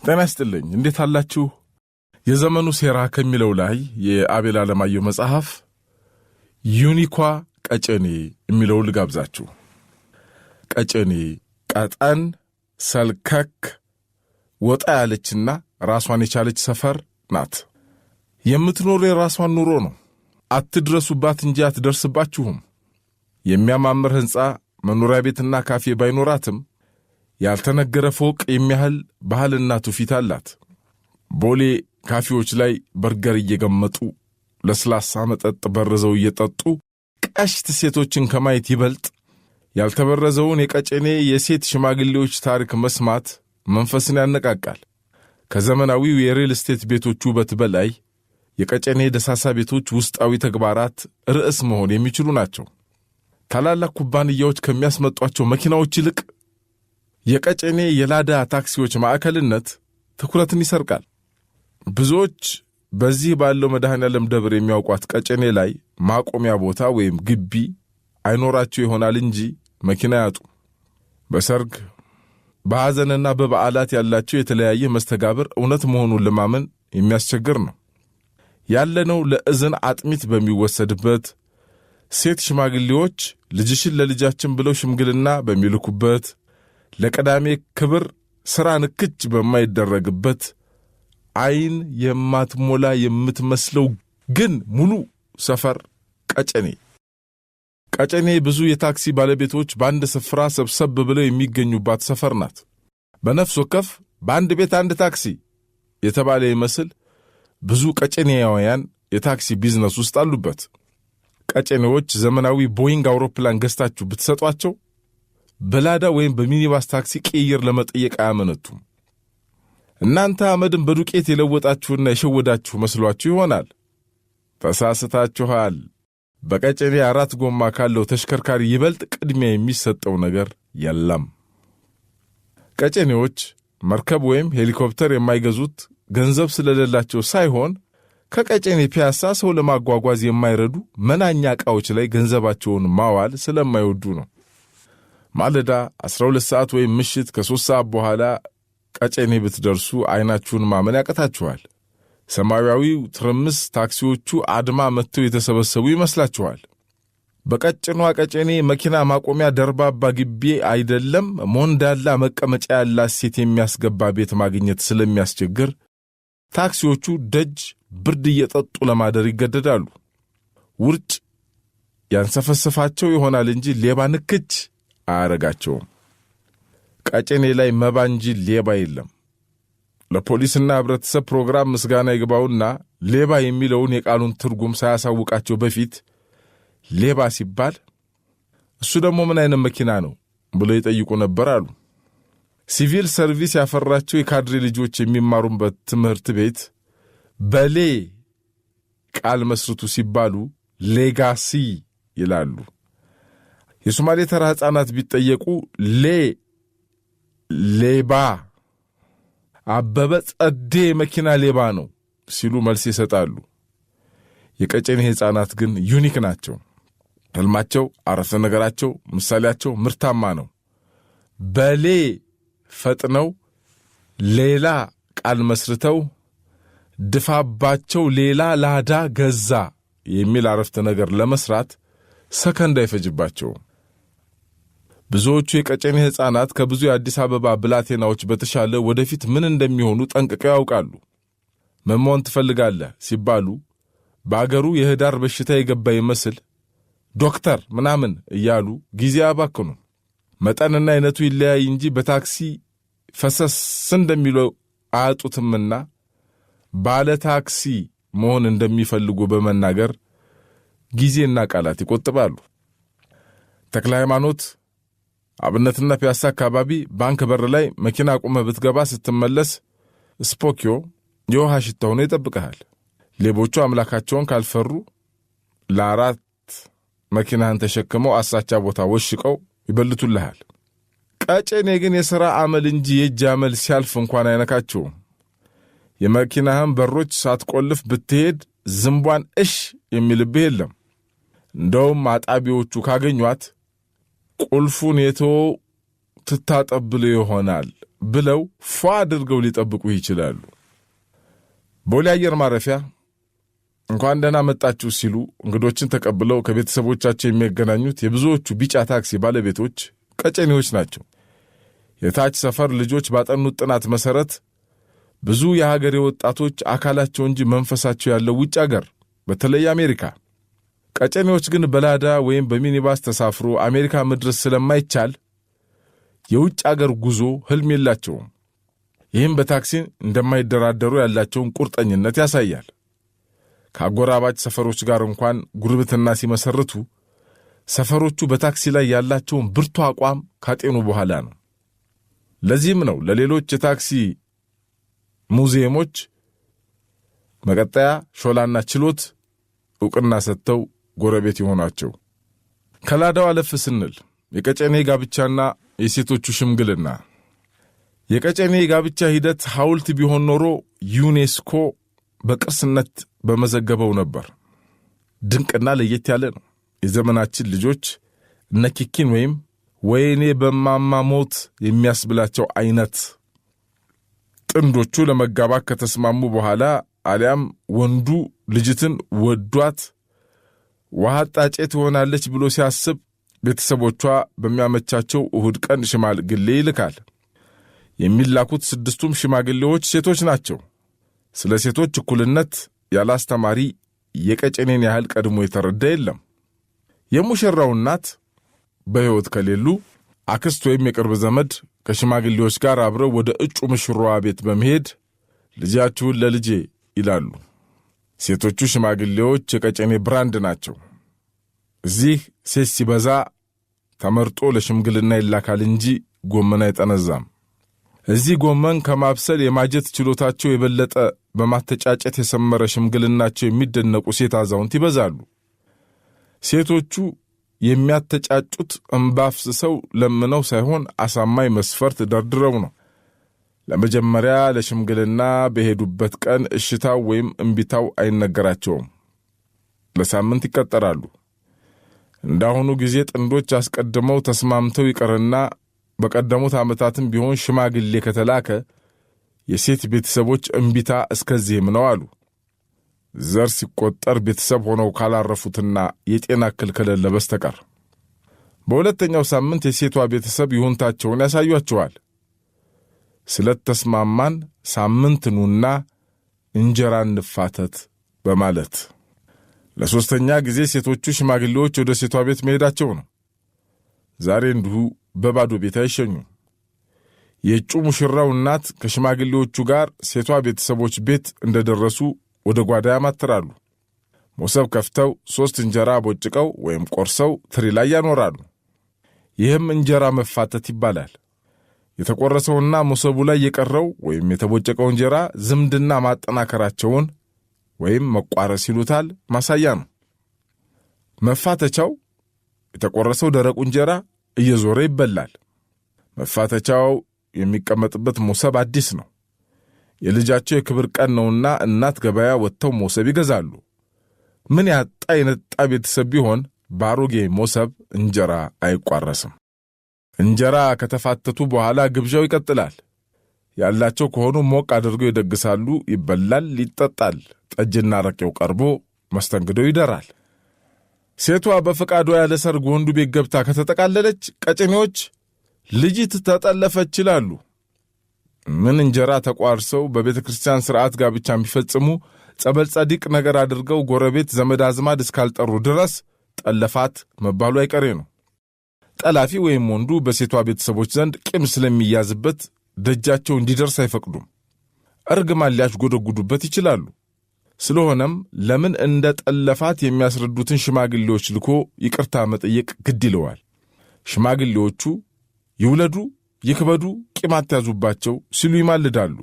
ጤና ይስጥልኝ እንዴት አላችሁ? የዘመኑ ሴራ ከሚለው ላይ የአቤል አለማየሁ መጽሐፍ ዩኒኳ ቀጨኔ የሚለው ልጋብዛችሁ። ቀጨኔ ቀጠን ሰልከክ ወጣ ያለችና ራሷን የቻለች ሰፈር ናት። የምትኖር የራሷን ኑሮ ነው። አትድረሱባት እንጂ አትደርስባችሁም። የሚያማምር ሕንጻ መኖሪያ ቤትና ካፌ ባይኖራትም ያልተነገረ ፎቅ የሚያህል ባህልና ትውፊት አላት። ቦሌ ካፌዎች ላይ በርገር እየገመጡ ለስላሳ መጠጥ በርዘው እየጠጡ ቀሽት ሴቶችን ከማየት ይበልጥ ያልተበረዘውን የቀጨኔ የሴት ሽማግሌዎች ታሪክ መስማት መንፈስን ያነቃቃል። ከዘመናዊው የሪል ስቴት ቤቶች ውበት በላይ የቀጨኔ ደሳሳ ቤቶች ውስጣዊ ተግባራት ርዕስ መሆን የሚችሉ ናቸው። ታላላቅ ኩባንያዎች ከሚያስመጧቸው መኪናዎች ይልቅ የቀጨኔ የላዳ ታክሲዎች ማዕከልነት ትኩረትን ይሰርቃል። ብዙዎች በዚህ ባለው መድኃኔዓለም ደብር የሚያውቋት ቀጨኔ ላይ ማቆሚያ ቦታ ወይም ግቢ አይኖራቸው ይሆናል እንጂ መኪና ያጡ። በሰርግ በሐዘንና በበዓላት ያላቸው የተለያየ መስተጋብር እውነት መሆኑን ለማመን የሚያስቸግር ነው። ያለነው ለእዝን አጥሚት በሚወሰድበት፣ ሴት ሽማግሌዎች ልጅሽን ለልጃችን ብለው ሽምግልና በሚልኩበት፣ ለቀዳሜ ክብር ሥራ ንክች በማይደረግበት፣ አይን የማትሞላ የምትመስለው ግን ሙሉ ሰፈር ቀጨኔ ብዙ የታክሲ ባለቤቶች በአንድ ስፍራ ሰብሰብ ብለው የሚገኙባት ሰፈር ናት። በነፍስ ወከፍ በአንድ ቤት አንድ ታክሲ የተባለ ይመስል ብዙ ቀጨኔያውያን የታክሲ ቢዝነስ ውስጥ አሉበት። ቀጨኔዎች ዘመናዊ ቦይንግ አውሮፕላን ገዝታችሁ ብትሰጧቸው በላዳ ወይም በሚኒባስ ታክሲ ቅይር ለመጠየቅ አያመነቱም። እናንተ አመድን በዱቄት የለወጣችሁና የሸወዳችሁ መስሏችሁ ይሆናል። ተሳስታችኋል። በቀጨኔ 4 ጎማ ካለው ተሽከርካሪ ይበልጥ ቅድሚያ የሚሰጠው ነገር የለም። ቀጨኔዎች መርከብ ወይም ሄሊኮፕተር የማይገዙት ገንዘብ ስለሌላቸው ሳይሆን ከቀጨኔ ፒያሳ ሰው ለማጓጓዝ የማይረዱ መናኛ ዕቃዎች ላይ ገንዘባቸውን ማዋል ስለማይወዱ ነው። ማለዳ 12 ሰዓት ወይም ምሽት ከ3 ሰዓት በኋላ ቀጨኔ ብትደርሱ አይናችሁን ማመን ያቀታችኋል። ሰማያዊው ትርምስ ታክሲዎቹ አድማ መጥተው የተሰበሰቡ ይመስላችኋል። በቀጭኗ ቀጨኔ መኪና ማቆሚያ ደርባባ ግቢ አይደለም ሞንዳላ መቀመጫ ያላት ሴት የሚያስገባ ቤት ማግኘት ስለሚያስቸግር ታክሲዎቹ ደጅ ብርድ እየጠጡ ለማደር ይገደዳሉ። ውርጭ ያንሰፈስፋቸው ይሆናል እንጂ ሌባ ንክች አያረጋቸውም። ቀጨኔ ላይ መባ እንጂ ሌባ የለም። ለፖሊስና ህብረተሰብ ፕሮግራም ምስጋና ይግባውና ሌባ የሚለውን የቃሉን ትርጉም ሳያሳውቃቸው በፊት ሌባ ሲባል እሱ ደግሞ ምን አይነት መኪና ነው ብሎ ይጠይቁ ነበር አሉ። ሲቪል ሰርቪስ ያፈራቸው የካድሬ ልጆች የሚማሩበት ትምህርት ቤት በሌ ቃል መስርቱ ሲባሉ ሌጋሲ ይላሉ። የሶማሌ ተራ ሕፃናት ቢጠየቁ ሌባ አበበ ጸዴ መኪና ሌባ ነው ሲሉ መልስ ይሰጣሉ። የቀጨኔ ሕፃናት ግን ዩኒክ ናቸው። ህልማቸው፣ አረፍተ ነገራቸው፣ ምሳሌያቸው ምርታማ ነው። በሌ ፈጥነው ሌላ ቃል መስርተው ድፋባቸው ሌላ ላዳ ገዛ የሚል አረፍተ ነገር ለመስራት ሰከንድ አይፈጅባቸውም። ብዙዎቹ የቀጨኔ ሕፃናት ከብዙ የአዲስ አበባ ብላቴናዎች በተሻለ ወደፊት ምን እንደሚሆኑ ጠንቅቀው ያውቃሉ። ምን መሆን ትፈልጋለህ ሲባሉ በአገሩ የህዳር በሽታ የገባ ይመስል ዶክተር ምናምን እያሉ ጊዜ አባክኑ። መጠንና አይነቱ ይለያይ እንጂ በታክሲ ፈሰስ እንደሚለው አያጡትምና ባለ ታክሲ መሆን እንደሚፈልጉ በመናገር ጊዜና ቃላት ይቆጥባሉ። ተክለ ሃይማኖት አብነትና ፒያሳ አካባቢ ባንክ በር ላይ መኪና አቁመህ ብትገባ ስትመለስ ስፖኪዮ የውሃ ሽታ ሆኖ ይጠብቅሃል። ሌቦቹ አምላካቸውን ካልፈሩ ለአራት መኪናህን ተሸክመው አሳቻ ቦታ ወሽቀው ይበልቱልሃል። ቀጨኔ ግን የሥራ አመል እንጂ የእጅ አመል ሲያልፍ እንኳን አይነካቸውም። የመኪናህን በሮች ሳትቆልፍ ብትሄድ ዝንቧን እሽ የሚልብህ የለም። እንደውም አጣቢዎቹ ካገኟት ቁልፉን የተወው ትታጠብል ይሆናል ብለው ፏ አድርገው ሊጠብቁ ይችላሉ። ቦሌ አየር ማረፊያ እንኳን ደህና መጣችሁ ሲሉ እንግዶችን ተቀብለው ከቤተሰቦቻቸው የሚያገናኙት የብዙዎቹ ቢጫ ታክሲ ባለቤቶች ቀጨኔዎች ናቸው። የታች ሰፈር ልጆች ባጠኑት ጥናት መሰረት ብዙ የሀገሬ ወጣቶች አካላቸው እንጂ መንፈሳቸው ያለው ውጭ ሀገር፣ በተለይ አሜሪካ። ቀጨኔዎች ግን በላዳ ወይም በሚኒባስ ተሳፍሮ አሜሪካ መድረስ ስለማይቻል የውጭ አገር ጉዞ ህልም የላቸውም። ይህም በታክሲ እንደማይደራደሩ ያላቸውን ቁርጠኝነት ያሳያል። ከአጎራባች ሰፈሮች ጋር እንኳን ጉርብትና ሲመሰርቱ ሰፈሮቹ በታክሲ ላይ ያላቸውን ብርቱ አቋም ካጤኑ በኋላ ነው። ለዚህም ነው ለሌሎች የታክሲ ሙዚየሞች መቀጠያ፣ ሾላና ችሎት ዕውቅና ሰጥተው ጎረቤት የሆናቸው። ከላዳው አለፍ ስንል የቀጨኔ ጋብቻና የሴቶቹ ሽምግልና። የቀጨኔ ጋብቻ ሂደት ሐውልት ቢሆን ኖሮ ዩኔስኮ በቅርስነት በመዘገበው ነበር። ድንቅና ለየት ያለ ነው። የዘመናችን ልጆች እነ ኪኪን ወይም ወይኔ በማማ ሞት የሚያስብላቸው አይነት ጥንዶቹ ለመጋባት ከተስማሙ በኋላ አሊያም ወንዱ ልጅትን ወዷት ውሃ ጣጬ ትሆናለች ብሎ ሲያስብ ቤተሰቦቿ በሚያመቻቸው እሁድ ቀን ሽማግሌ ይልካል። የሚላኩት 6ቱም ሽማግሌዎች ሴቶች ናቸው። ስለ ሴቶች እኩልነት ያለ አስተማሪ የቀጨኔን ያህል ቀድሞ የተረዳ የለም። የሙሽራው እናት በሕይወት ከሌሉ አክስት ወይም የቅርብ ዘመድ ከሽማግሌዎች ጋር አብረው ወደ እጩ ሙሽራዋ ቤት በመሄድ ልጃችሁን ለልጄ ይላሉ። ሴቶቹ ሽማግሌዎች የቀጨኔ ብራንድ ናቸው። እዚህ ሴት ሲበዛ ተመርጦ ለሽምግልና ይላካል እንጂ ጎመን አይጠነዛም። እዚህ ጎመን ከማብሰል የማጀት ችሎታቸው የበለጠ በማተጫጨት የሰመረ ሽምግልናቸው የሚደነቁ ሴት አዛውንት ይበዛሉ። ሴቶቹ የሚያተጫጩት እንባፍስሰው ለምነው ሳይሆን አሳማኝ መስፈርት ደርድረው ነው። ለመጀመሪያ ለሽምግልና በሄዱበት ቀን እሽታው ወይም እምቢታው አይነገራቸውም። ለሳምንት ይቀጠራሉ። እንዳሁኑ ጊዜ ጥንዶች አስቀድመው ተስማምተው ይቀርና በቀደሙት ዓመታትም ቢሆን ሽማግሌ ከተላከ የሴት ቤተሰቦች እምቢታ እስከዚህም ነው አሉ። ዘር ሲቆጠር ቤተሰብ ሆነው ካላረፉትና የጤና እክል ከሌለ በስተቀር። በሁለተኛው ሳምንት የሴቷ ቤተሰብ ይሁንታቸውን ያሳዩአቸዋል። ስለተስማማን ሳምንት ኑና እንጀራ እንፋተት በማለት። ለሶስተኛ ጊዜ ሴቶቹ ሽማግሌዎች ወደ ሴቷ ቤት መሄዳቸው ነው። ዛሬ እንዲሁ በባዶ ቤት አይሸኙም። የእጩ ሙሽራው እናት ከሽማግሌዎቹ ጋር ሴቷ ቤተሰቦች ቤት እንደደረሱ ወደ ጓዳ ያማትራሉ። ሞሰብ ከፍተው 3 እንጀራ ቦጭቀው ወይም ቆርሰው ትሪ ላይ ያኖራሉ። ይህም እንጀራ መፋተት ይባላል። የተቆረሰውና ሞሰቡ ላይ የቀረው ወይም የተቦጨቀው እንጀራ ዝምድና ማጠናከራቸውን ወይም መቋረስ ይሉታል ማሳያ ነው። መፋተቻው የተቆረሰው ደረቁ እንጀራ እየዞረ ይበላል። መፋተቻው የሚቀመጥበት ሞሰብ አዲስ ነው። የልጃቸው የክብር ቀን ነውና እናት ገበያ ወጥተው ሞሰብ ይገዛሉ። ምን ያጣ የነጣ ቤተሰብ ቢሆን ባሮጌ ሞሰብ እንጀራ አይቋረስም። እንጀራ ከተፋተቱ በኋላ ግብዣው ይቀጥላል። ያላቸው ከሆኑ ሞቅ አድርገው ይደግሳሉ። ይበላል፣ ይጠጣል። ጠጅና ረቄው ቀርቦ መስተንግዶ ይደራል። ሴቷ በፈቃዷ ያለ ሰርግ ወንዱ ቤት ገብታ ከተጠቃለለች ቀጨኔዎች ልጅት ተጠለፈች ይላሉ። ምን እንጀራ ተቋርሰው በቤተ ክርስቲያን ሥርዓት ጋብቻ የሚፈጽሙ ጸበል ጸዲቅ ነገር አድርገው ጎረቤት ዘመድ አዝማድ እስካልጠሩ ድረስ ጠለፋት መባሉ አይቀሬ ነው። ጠላፊ ወይም ወንዱ በሴቷ ቤተሰቦች ዘንድ ቂም ስለሚያዝበት ደጃቸው እንዲደርስ አይፈቅዱም። እርግማን ሊያሽጎደጉዱበት ይችላሉ። ስለሆነም ለምን እንደ ጠለፋት የሚያስረዱትን ሽማግሌዎች ልኮ ይቅርታ መጠየቅ ግድ ይለዋል። ሽማግሌዎቹ ይውለዱ ይክበዱ ቂም አትያዙባቸው ሲሉ ይማልዳሉ።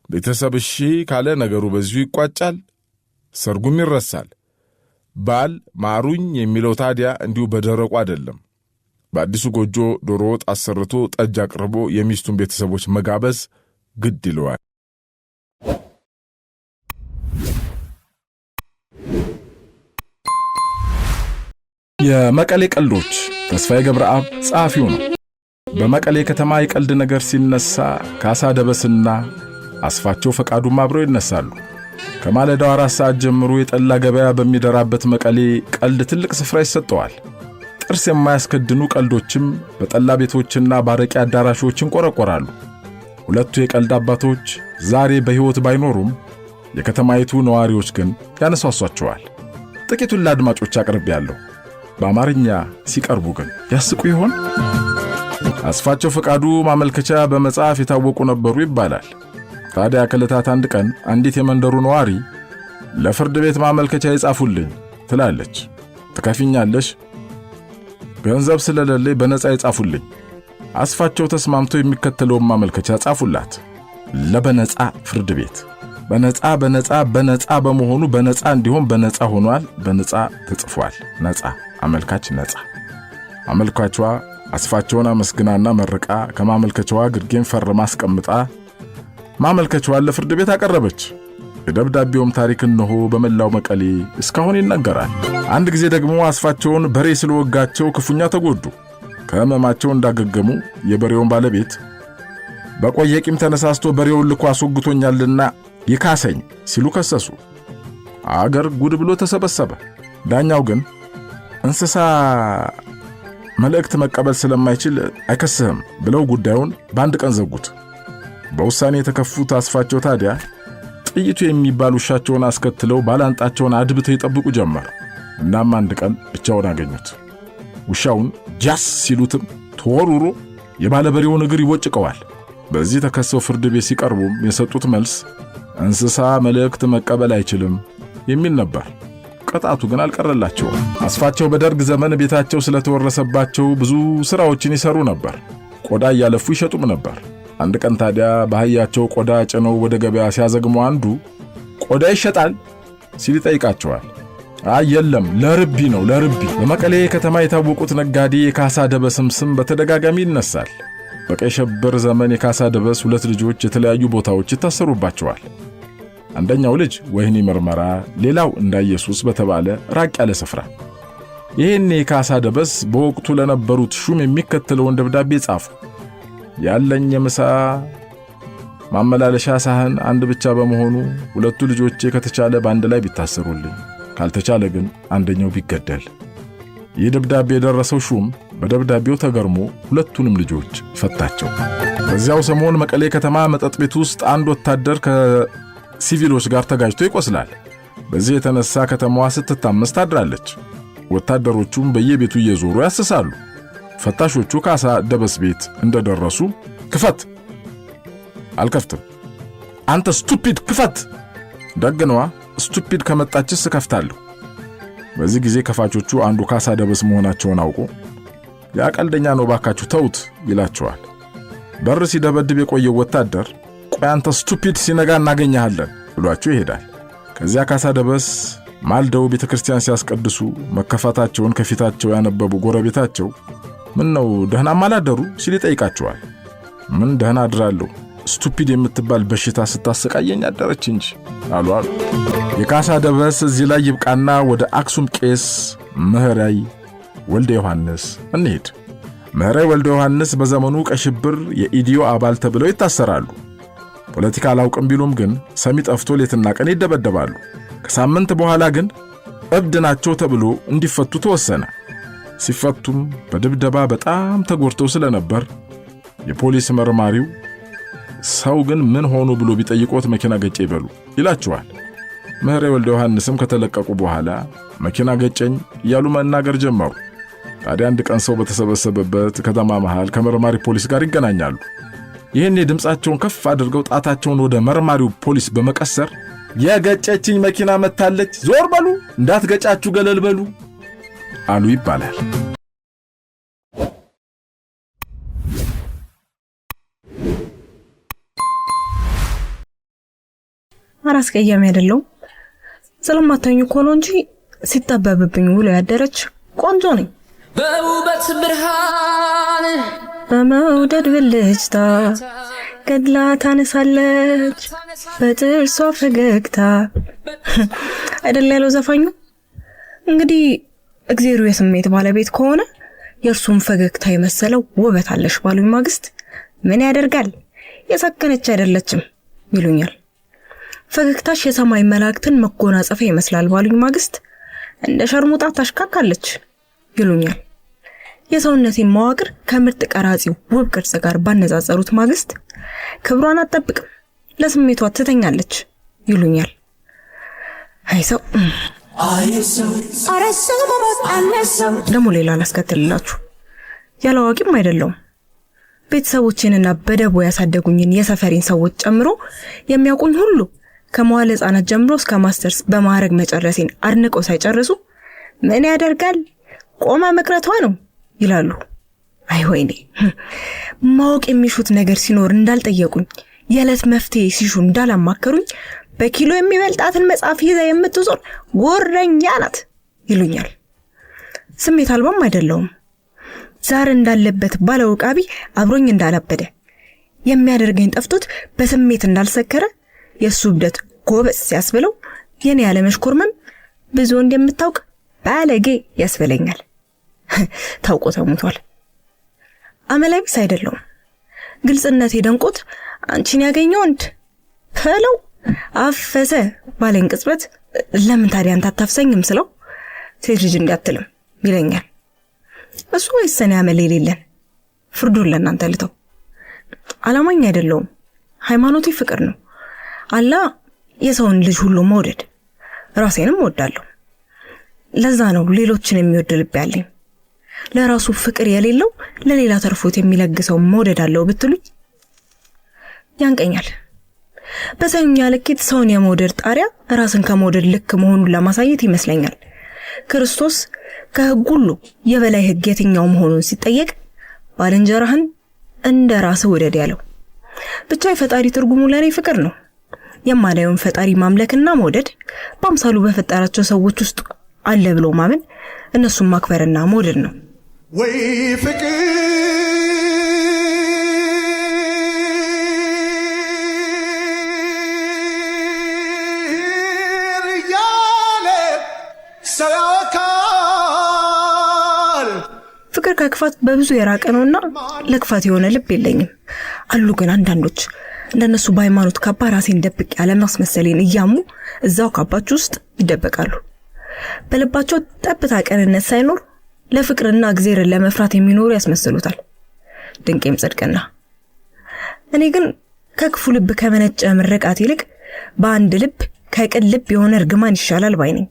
ቤተሰብ እሺ ካለ ነገሩ በዚሁ ይቋጫል፣ ሰርጉም ይረሳል። ባል ማሩኝ የሚለው ታዲያ እንዲሁ በደረቁ አይደለም። በአዲሱ ጎጆ ዶሮ ወጥ አሰርቶ ጠጅ አቅርቦ የሚስቱን ቤተሰቦች መጋበዝ ግድ ይለዋል። የመቀሌ ቀልዶች ተስፋዬ ገብረአብ ጸሐፊው ነው። በመቀሌ ከተማ የቀልድ ነገር ሲነሳ ካሳ ደበስና አስፋቸው ፈቃዱም አብረው ይነሳሉ። ከማለዳው 4 ሰዓት ጀምሮ የጠላ ገበያ በሚደራበት መቀሌ ቀልድ ትልቅ ስፍራ ይሰጠዋል። ጥርስ የማያስከድኑ ቀልዶችም በጠላ ቤቶችና ባረቂ አዳራሾች ይንቆረቆራሉ። ሁለቱ የቀልድ አባቶች ዛሬ በሕይወት ባይኖሩም የከተማይቱ ነዋሪዎች ግን ያነሳሷቸዋል። ጥቂቱን ለአድማጮች አቅርቤያለሁ። በአማርኛ ሲቀርቡ ግን ያስቁ ይሆን? አስፋቸው ፈቃዱ ማመልከቻ በመጻፍ የታወቁ ነበሩ ይባላል። ታዲያ ከዕለታት አንድ ቀን አንዲት የመንደሩ ነዋሪ ለፍርድ ቤት ማመልከቻ ይጻፉልኝ ትላለች። ትከፊኛለሽ? ገንዘብ ስለሌለኝ በነፃ ይጻፉልኝ። አስፋቸው ተስማምቶ የሚከተለውን ማመልከቻ ጻፉላት። ለበነፃ ፍርድ ቤት በነፃ በመሆኑ በነፃ እንዲሆን በነፃ ሆኗል። በነፃ ተጽፏል። ነፃ አመልካች ነፃ። አመልካቿ አስፋቸውን አመስግናና መርቃ ከማመልከቻዋ ግርጌን ፈርማ አስቀምጣ ማመልከቻዋን ለፍርድ ቤት አቀረበች። የደብዳቤውም ታሪክ እነሆ በመላው መቀሌ እስካሁን ይነገራል። አንድ ጊዜ ደግሞ አስፋቸውን በሬ ስለወጋቸው ክፉኛ ተጎዱ። ከህመማቸው እንዳገገሙ የበሬውን ባለቤት በቆየ ቂም ተነሳስቶ በሬውን ልኮ አስወግቶኛልና ይካሰኝ ሲሉ ከሰሱ። አገር ጉድ ብሎ ተሰበሰበ። ዳኛው ግን እንስሳ መልእክት መቀበል ስለማይችል አይከስህም ብለው ጉዳዩን በአንድ ቀን ዘጉት። በውሳኔ የተከፉት አስፋቸው ታዲያ ጥይቱ የሚባል ውሻቸውን አስከትለው ባላንጣቸውን አድብተው ይጠብቁ ጀመር። እናም አንድ ቀን ብቻውን አገኙት። ውሻውን ጃስ ሲሉትም ተወሩሮ የባለበሬውን እግር ይቦጭቀዋል። በዚህ ተከሰው ፍርድ ቤት ሲቀርቡም የሰጡት መልስ እንስሳ መልእክት መቀበል አይችልም የሚል ነበር። ቅጣቱ ግን አልቀረላቸውም። አስፋቸው በደርግ ዘመን ቤታቸው ስለተወረሰባቸው ብዙ ስራዎችን ይሰሩ ነበር። ቆዳ እያለፉ ይሸጡም ነበር። አንድ ቀን ታዲያ በአህያቸው ቆዳ ጭነው ወደ ገበያ ሲያዘግሙ አንዱ ቆዳ ይሸጣል ሲል ይጠይቃቸዋል። አይ የለም ለርቢ ነው ለርቢ። በመቀሌ ከተማ የታወቁት ነጋዴ የካሳ ደበስም ስም በተደጋጋሚ ይነሳል። በቀይ ሽብር ዘመን የካሳ ደበስ 2 ልጆች የተለያዩ ቦታዎች ይታሰሩባቸዋል። አንደኛው ልጅ ወህኒ ምርመራ፣ ሌላው እንዳኢየሱስ በተባለ ራቅ ያለ ስፍራ። ይሄን የካሳ ደበስ በወቅቱ ለነበሩት ሹም የሚከተለውን ደብዳቤ ጻፉ። ያለኝ የምሳ ማመላለሻ ሳህን አንድ ብቻ በመሆኑ 2 ልጆቼ ከተቻለ በአንድ ላይ ቢታሰሩልኝ፣ ካልተቻለ ግን አንደኛው ቢገደል። ይህ ደብዳቤ የደረሰው ሹም በደብዳቤው ተገርሞ 2ቱንም ልጆች ፈታቸው። በዚያው ሰሞን መቀሌ ከተማ መጠጥ ቤት ውስጥ አንድ ወታደር ከሲቪሎች ጋር ተጋጅቶ ይቆስላል። በዚህ የተነሳ ከተማዋ ስትታመስ ታድራለች። ወታደሮቹም በየቤቱ እየዞሩ ያስሳሉ። ፈታሾቹ ካሳ ደበስ ቤት እንደደረሱ ክፈት። አልከፍትም። አንተ ስቱፒድ ክፈት። ደግነዋ ስቱፒድ ከመጣችስ ከፍታለሁ። በዚህ ጊዜ ከፋቾቹ አንዱ ካሳ ደበስ መሆናቸውን አውቆ ያ ቀልደኛ ነው ባካችሁ ተውት ይላቸዋል። በር ሲደበድብ የቆየው ወታደር ቆይ አንተ ስቱፒድ ሲነጋ እናገኛለን ብሏቸው ይሄዳል። ከዚያ ካሳ ደበስ ማልደው ቤተክርስቲያን ሲያስቀድሱ መከፋታቸውን ከፊታቸው ያነበቡ ጎረቤታቸው ምን ነው ደህና ማላደሩ ሲል ይጠይቃቸዋል። ምን ደህና አድራለሁ ስቱፒድ የምትባል በሽታ ስታሰቃየኝ አደረች እንጂ አሉ። የካሳ ደበስ እዚህ ላይ ይብቃና ወደ አክሱም ቄስ ምህራይ ወልደ ዮሐንስ እንሂድ። ምህራይ ወልደ ዮሐንስ በዘመኑ ቀይ ሽብር የኢዲዮ አባል ተብለው ይታሰራሉ። ፖለቲካ አላውቅም ቢሉም ግን ሰሚ ጠፍቶ ሌትና ቀን ይደበደባሉ። ከሳምንት በኋላ ግን እብድ ናቸው ተብሎ እንዲፈቱ ተወሰነ። ሲፈቱም በድብደባ በጣም ተጎድተው ስለነበር የፖሊስ መርማሪው ሰው ግን ምን ሆኑ ብሎ ቢጠይቆት መኪና ገጨ ይበሉ ይላቸዋል። ምህራይ ወልደ ዮሐንስም ከተለቀቁ በኋላ መኪና ገጨኝ እያሉ መናገር ጀመሩ። ታዲያ አንድ ቀን ሰው በተሰበሰበበት ከተማ መሃል ከመርማሪ ፖሊስ ጋር ይገናኛሉ። ይህን ድምጻቸውን ከፍ አድርገው ጣታቸውን ወደ መርማሪው ፖሊስ በመቀሰር የገጨችኝ መኪና መታለች፣ ዞር በሉ እንዳትገጫችሁ ገለል በሉ አሉ ይባላል። አራስ ቀያሚ አይደለም ስለማታኙ እኮ ነው እንጂ ሲጣበብብኝ ውሎ ያደረች ቆንጆ ነኝ። በውበት ብርሃን በመውደድ ብልጭታ ገድላ ታነሳለች በጥርሷ ፈገግታ አይደል ያለው ዘፋኙ። እንግዲህ እግዚአብሔር የስሜት ባለቤት ከሆነ የእርሱም ፈገግታ የመሰለው ውበት አለሽ ባሉኝ ማግስት ምን ያደርጋል የሰከነች አይደለችም ይሉኛል። ፈገግታሽ የሰማይ መላእክትን መጎናጸፊያ ይመስላል ባሉኝ ማግስት እንደ ሸርሙጣ ታሽካካለች ይሉኛል። የሰውነቴን መዋቅር ከምርጥ ቀራጺው ውብ ቅርጽ ጋር ባነጻጸሩት ማግስት ክብሯን አትጠብቅም ለስሜቷ ትተኛለች ይሉኛል። አይሰው አረሰው አለሰው ደሞ ሌላ ላስከትልላችሁ። ያላዋቂም አይደለም። ቤተሰቦቼንና በደቦ ያሳደጉኝን የሰፈሬን ሰዎች ጨምሮ የሚያውቁኝ ሁሉ ከመዋለ ሕፃናት ጀምሮ እስከ ማስተርስ በማዕረግ መጨረሴን አድንቀው ሳይጨርሱ ምን ያደርጋል ቆማ መቅረቷ ነው ይላሉ። አይ ወይኔ ማወቅ የሚሹት ነገር ሲኖር እንዳልጠየቁኝ የዕለት መፍትሄ ሲሹ እንዳላማከሩኝ በኪሎ የሚበልጣትን መጽሐፍ ይዛ የምትዞር ጎረኛ ናት ይሉኛል። ስሜት አልባም አይደለሁም። ዛር እንዳለበት ባለው ቃቢ አብሮኝ እንዳላበደ የሚያደርገኝ ጠፍቶት በስሜት እንዳልሰከረ የሱ ብደት ጎበስ ሲያስብለው የኔ ያለ መሽኮርመም ብዙ እንደምታውቅ ባለጌ ያስበለኛል። ታውቆ ተሙቷል። አመላቢስ አይደለም። ግልጽነቴ ደንቆት አንቺን ያገኘው እንድ ፈለው አፈሰ ባለኝ ቅጽበት ለምን ታዲያ አንተ አታፍሰኝም ስለው ሴት ልጅ እንዳትልም ይለኛል። እሱ ወይሰኔ አመል የሌለን ፍርዱን ለእናንተ ልተው። አላማኝ አይደለሁም። ሃይማኖቴ ፍቅር ነው። አላህ የሰውን ልጅ ሁሉ መውደድ ራሴንም ወዳለሁ። ለዛ ነው ሌሎችን የሚወድ ልብ ያለኝ። ለራሱ ፍቅር የሌለው ለሌላ ተርፎት የሚለግሰው መውደድ አለው ብትሉኝ ያንቀኛል። በሰውኛ ልኬት ሰውን የመውደድ ጣሪያ ራስን ከመውደድ ልክ መሆኑን ለማሳየት ይመስለኛል ክርስቶስ ከሕግ ሁሉ የበላይ ሕግ የትኛው መሆኑን ሲጠየቅ ባልንጀራህን እንደ ራስህ ውደድ ያለው። ብቻ የፈጣሪ ትርጉሙ ለኔ ፍቅር ነው። የማዳዩን ፈጣሪ ማምለክና መውደድ በአምሳሉ በፈጠራቸው ሰዎች ውስጥ አለ ብሎ ማመን እነሱን ማክበርና መውደድ ነው። ወይ ፍቅር ያለ ሰላካል ፍቅር ከክፋት በብዙ የራቀ ነውና ለክፋት የሆነ ልብ የለኝም። አሉ ግን አንዳንዶች እንደነሱ በሃይማኖት ካባ ራሴን ደብቅ ያለ ማስመሰሌን እያሙ እዛው ካባቸው ውስጥ ይደበቃሉ። በልባቸው ጠብታ ቀንነት ሳይኖር ለፍቅርና እግዚአብሔርን ለመፍራት የሚኖሩ ያስመስሉታል። ድንቄም ጽድቅና እኔ ግን ከክፉ ልብ ከመነጨ ምርቃት ይልቅ በአንድ ልብ ከቅን ልብ የሆነ እርግማን ይሻላል ባይ ነኝ።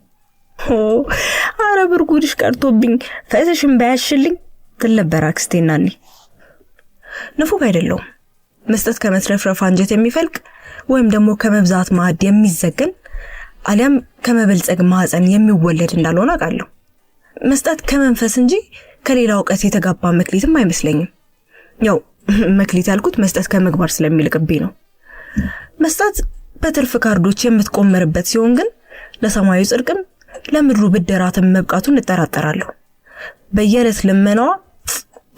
አረ ብርጉድሽ ቀርቶብኝ ፈስሽን ባያሽልኝ ትልነበራ አክስቴናኒ። ንፉግ አይደለሁም። መስጠት ከመትረፍረፍ አንጀት የሚፈልቅ ወይም ደግሞ ከመብዛት ማዕድ የሚዘገን አሊያም ከመበልጸግ ማህፀን የሚወለድ እንዳልሆነ አውቃለሁ። መስጠት ከመንፈስ እንጂ ከሌላ ዕውቀት የተጋባ መክሊትም አይመስለኝም። ያው መክሊት ያልኩት መስጠት ከመግባር ስለሚልቅብኝ ነው። መስጠት በትርፍ ካርዶች የምትቆመርበት ሲሆን ግን ለሰማዩ ጽድቅም ለምድሩ ብድራትም መብቃቱን እጠራጠራለሁ። በየዕለት ልመናዋ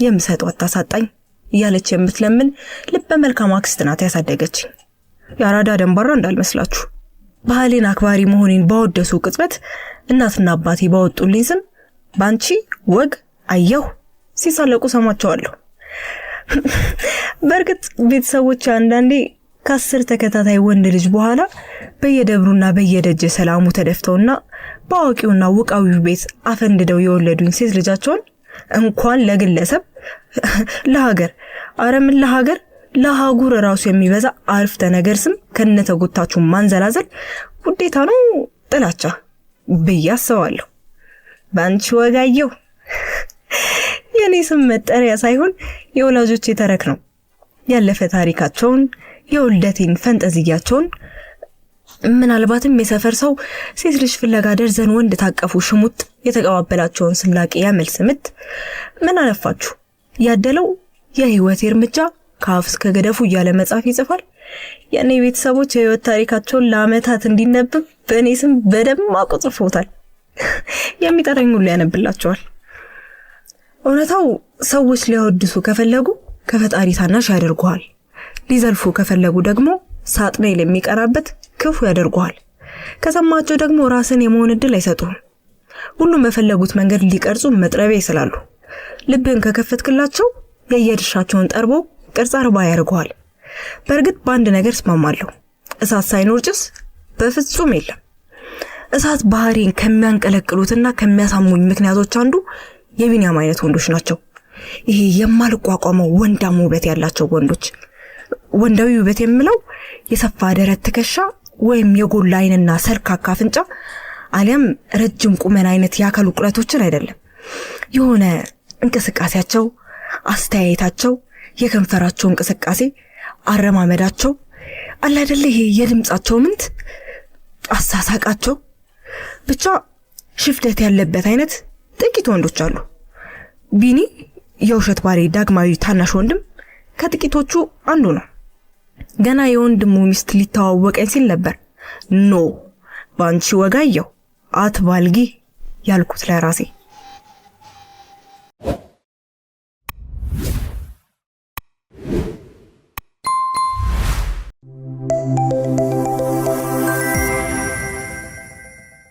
የምሰጠው አታሳጣኝ እያለች የምትለምን ልበ መልካም አክስት ናት ያሳደገችኝ። ያራዳ ደንባራ እንዳልመስላችሁ። ባህሌን አክባሪ መሆኔን ባወደሱ ቅጽበት እናትና አባቴ ባወጡልኝ ስም ባንቺ ወግ አየሁ ሲሳለቁ ሰማቸዋለሁ። በርግጥ ቤተሰቦች አንዳንዴ ከ10 ተከታታይ ወንድ ልጅ በኋላ በየደብሩና በየደጀ ሰላሙ ተደፍተውና ባዋቂውና ውቃዊው ቤት አፈንድደው የወለዱኝ ሴት ልጃቸውን እንኳን ለግለሰብ ለሀገር አረምን ለሀገር ለሃጉር ራሱ የሚበዛ አርፍተ ነገር ስም ከነተጎታችሁ ማንዘላዘል ውዴታ ነው ጥላቻ በያሰዋለሁ። ባንቺ ወጋየው የኔ ስም መጠሪያ ሳይሆን የወላጆቼ ተረክ ነው። ያለፈ ታሪካቸውን የውልደቴን ፈንጠዝያቸውን ምናልባትም የሰፈር ሰው ሴት ልጅ ፍለጋ ደርዘን ወንድ ታቀፉ ሽሙጥ የተቀባበላቸውን ስላቂ ያመልስ ምት ምን አለፋችሁ ያደለው የህይወት እርምጃ ካፍ እስከ ገደፉ ያለ መጻፍ ይጽፋል። የኔ ቤተሰቦች የህይወት ታሪካቸውን ለአመታት እንዲነበብ በእኔ ስም በደማቁ ጽፎታል። የሚጠራኝ ሁሉ ያነብላቸዋል። እውነታው ሰዎች ሊያወድሱ ከፈለጉ ከፈጣሪ ታናሽ ያደርጉሃል። ሊዘልፉ ከፈለጉ ደግሞ ሳጥናኤል የሚቀራበት ክፉ ያደርጉሃል። ከሰማቸው ደግሞ ራስን የመሆን እድል አይሰጡም። ሁሉም በፈለጉት መንገድ ሊቀርጹ መጥረቢያ ይስላሉ። ልብን ከከፈትክላቸው የየድርሻቸውን ጠርቦ ቅርጽ አርባ ያደርገዋል። በእርግጥ በአንድ ነገር እስማማለሁ፣ እሳት ሳይኖር ጭስ በፍጹም የለም። እሳት ባህሪን ከሚያንቀለቅሉትና ከሚያሳሙኝ ምክንያቶች አንዱ የቢኒያም አይነት ወንዶች ናቸው። ይሄ የማልቋቋመው ወንዳም ውበት ያላቸው ወንዶች። ወንዳዊ ውበት የምለው የሰፋ ደረት ትከሻ ወይም የጎላ አይንና ሰልካካ አፍንጫ አሊያም ረጅም ቁመና አይነት የአካል ውቅረቶችን አይደለም። የሆነ እንቅስቃሴያቸው፣ አስተያየታቸው፣ የከንፈራቸው እንቅስቃሴ፣ አረማመዳቸው አለ አይደል፣ ይሄ የድምጻቸው ምንት፣ አሳሳቃቸው፣ ብቻ ሽፍደት ያለበት አይነት ጥቂት ወንዶች አሉ። ቢኒ የውሸት ባሪ ዳግማዊ ታናሽ ወንድም ከጥቂቶቹ አንዱ ነው። ገና የወንድሙ ሚስት ሊተዋወቀኝ ሲል ነበር ኖ ባንቺ ወጋየው አትባልጊ ያልኩት ለራሴ።